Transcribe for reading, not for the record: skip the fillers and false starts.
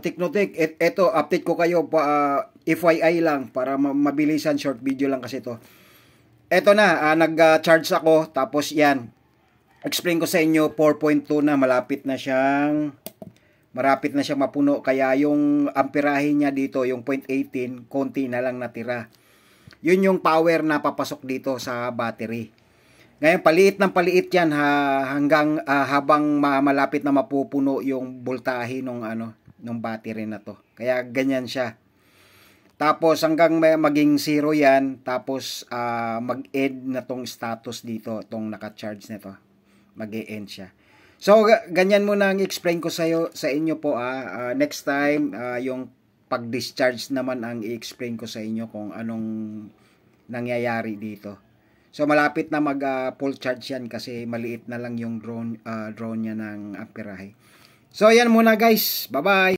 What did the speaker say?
Tiknotik, eto update ko kayo FYI lang para mabilisan, short video lang kasi to. Eto na, nag-charge ako, tapos yan. Explain ko sa inyo, 4.2 na, malapit na siyang mapuno, kaya yung amperahe niya dito, yung 0.18, konti na lang natira. Yun yung power na papasok dito sa battery. Ngayon, paliit ng paliit yan hanggang habang malapit na mapupuno yung voltahe nung battery na to. Kaya ganyan siya. Tapos hanggang maging 0 yan, tapos mag-end na tong status dito, tong naka-charge nito. Mag-e-end siya. So ganyan muna ang explain ko sa inyo po. Next time yung pag-discharge naman ang i-explain ko sa inyo kung anong nangyayari dito. So malapit na mag full charge yan kasi maliit na lang yung drone niya ng amperahe. So yan muna guys. Bye-bye.